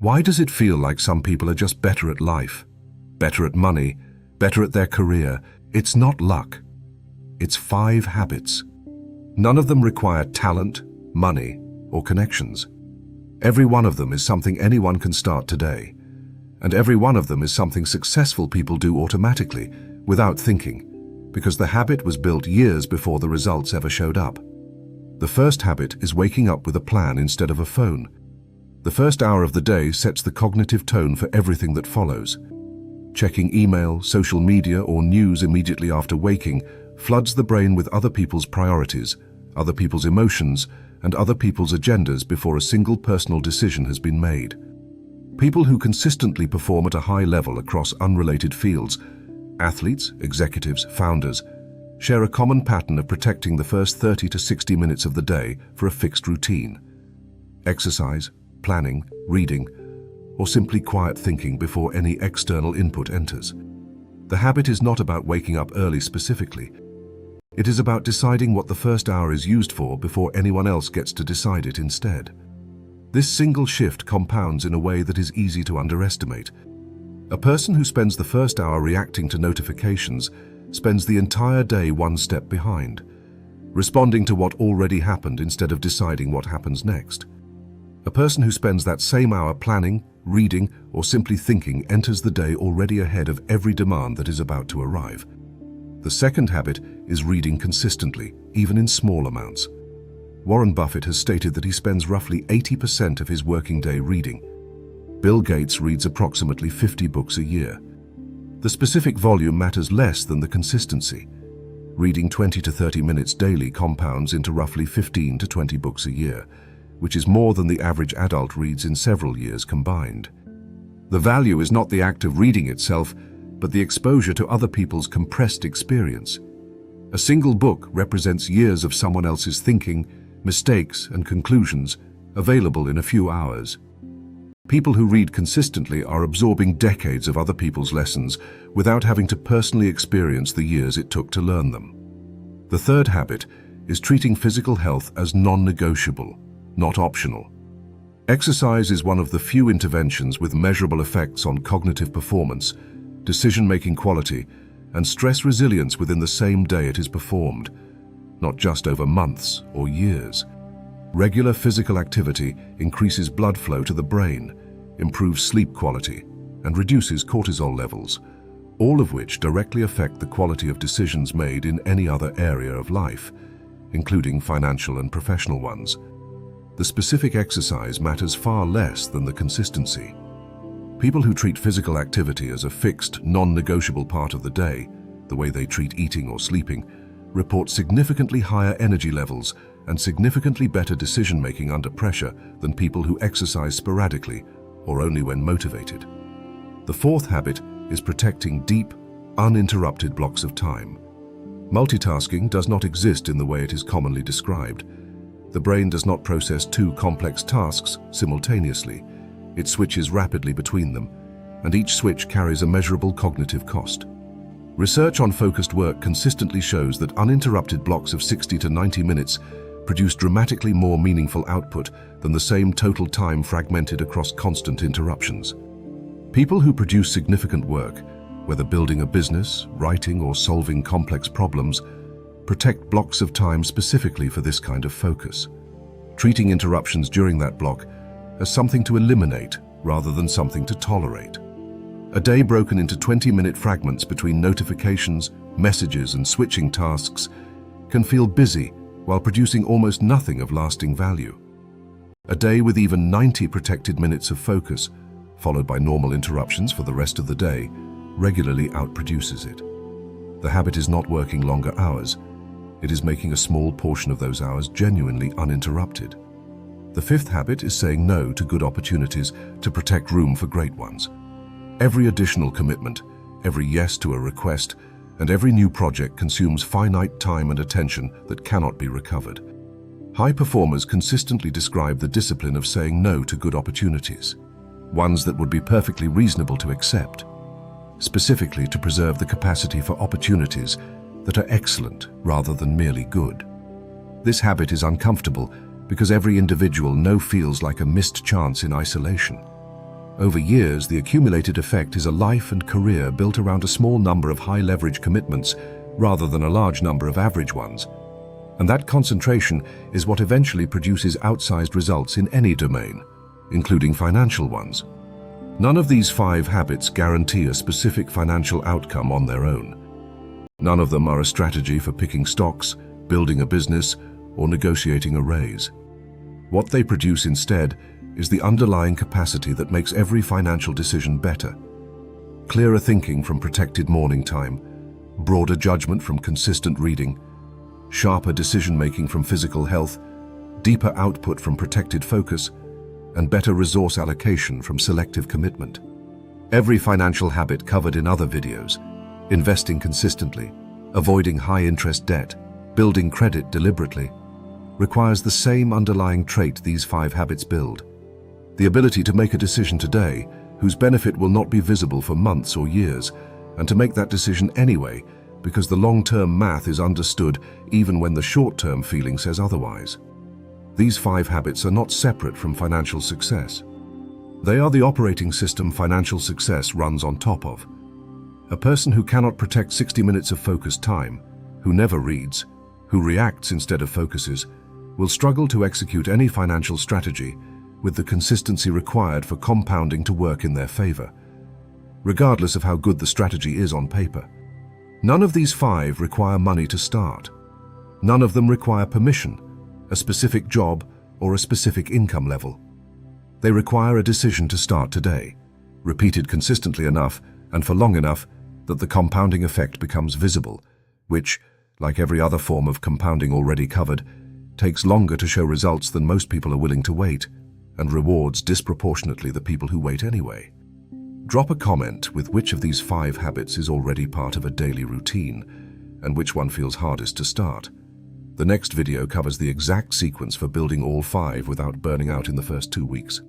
Why does it feel like some people are just better at life, better at money, better at their career? It's not luck. It's 5 habits. None of them require talent, money, or connections. Every one of them is something anyone can start today. And every one of them is something successful people do automatically, without thinking, because the habit was built years before the results ever showed up. The first habit is waking up with a plan instead of a phone. The first hour of the day sets the cognitive tone for everything that follows. Checking email, social media, or news immediately after waking floods the brain with other people's priorities, other people's emotions, and other people's agendas before a single personal decision has been made. People who consistently perform at a high level across unrelated fields, athletes, executives, founders, share a common pattern of protecting the first 30 to 60 minutes of the day for a fixed routine. Exercise, planning, reading, or simply quiet thinking before any external input enters. The habit is not about waking up early specifically. It is about deciding what the first hour is used for before anyone else gets to decide it instead. This single shift compounds in a way that is easy to underestimate. A person who spends the first hour reacting to notifications spends the entire day one step behind, responding to what already happened instead of deciding what happens next. A person who spends that same hour planning, reading, or simply thinking enters the day already ahead of every demand that is about to arrive. The second habit is reading consistently, even in small amounts. Warren Buffett has stated that he spends roughly 80% of his working day reading. Bill Gates reads approximately 50 books a year. The specific volume matters less than the consistency. Reading 20 to 30 minutes daily compounds into roughly 15 to 20 books a year, which is more than the average adult reads in several years combined. The value is not the act of reading itself, but the exposure to other people's compressed experience. A single book represents years of someone else's thinking, mistakes, and conclusions, available in a few hours. People who read consistently are absorbing decades of other people's lessons without having to personally experience the years it took to learn them. The third habit is treating physical health as non-negotiable, not optional. Exercise is one of the few interventions with measurable effects on cognitive performance, decision-making quality, and stress resilience within the same day it is performed, not just over months or years. Regular physical activity increases blood flow to the brain, improves sleep quality, and reduces cortisol levels, all of which directly affect the quality of decisions made in any other area of life, including financial and professional ones. The specific exercise matters far less than the consistency. People who treat physical activity as a fixed, non-negotiable part of the day, the way they treat eating or sleeping, report significantly higher energy levels and significantly better decision-making under pressure than people who exercise sporadically or only when motivated. The fourth habit is protecting deep, uninterrupted blocks of time. Multitasking does not exist in the way it is commonly described. The brain does not process 2 complex tasks simultaneously. It switches rapidly between them, and each switch carries a measurable cognitive cost. Research on focused work consistently shows that uninterrupted blocks of 60 to 90 minutes produce dramatically more meaningful output than the same total time fragmented across constant interruptions. People who produce significant work, whether building a business, writing, or solving complex problems, protect blocks of time specifically for this kind of focus, treating interruptions during that block as something to eliminate rather than something to tolerate. A day broken into 20-minute fragments between notifications, messages, and switching tasks can feel busy while producing almost nothing of lasting value. A day with even 90 protected minutes of focus, followed by normal interruptions for the rest of the day, regularly outproduces it. The habit is not working longer hours. It is making a small portion of those hours genuinely uninterrupted. The fifth habit is saying no to good opportunities to protect room for great ones. Every additional commitment, every yes to a request, and every new project consumes finite time and attention that cannot be recovered. High performers consistently describe the discipline of saying no to good opportunities, ones that would be perfectly reasonable to accept, specifically to preserve the capacity for opportunities that are excellent rather than merely good. This habit is uncomfortable because every individual no feels like a missed chance in isolation. Over years, the accumulated effect is a life and career built around a small number of high-leverage commitments rather than a large number of average ones. And that concentration is what eventually produces outsized results in any domain, including financial ones. None of these 5 habits guarantee a specific financial outcome on their own. None of them are a strategy for picking stocks, building a business, or negotiating a raise. What they produce instead is the underlying capacity that makes every financial decision better. Clearer thinking from protected morning time, broader judgment from consistent reading, sharper decision-making from physical health, deeper output from protected focus, and better resource allocation from selective commitment. Every financial habit covered in other videos, investing consistently, avoiding high-interest debt, building credit deliberately, requires the same underlying trait these 5 habits build: the ability to make a decision today whose benefit will not be visible for months or years, and to make that decision anyway because the long-term math is understood even when the short-term feeling says otherwise. These 5 habits are not separate from financial success. They are the operating system financial success runs on top of. A person who cannot protect 60 minutes of focused time, who never reads, who reacts instead of focuses, will struggle to execute any financial strategy with the consistency required for compounding to work in their favor, regardless of how good the strategy is on paper. None of these 5 require money to start. None of them require permission, a specific job, or a specific income level. They require a decision to start today, repeated consistently enough and for long enough that the compounding effect becomes visible, which, like every other form of compounding already covered, takes longer to show results than most people are willing to wait, and rewards disproportionately the people who wait anyway. Drop a comment with which of these 5 habits is already part of a daily routine, and which one feels hardest to start. The next video covers the exact sequence for building all 5 without burning out in the first 2 weeks.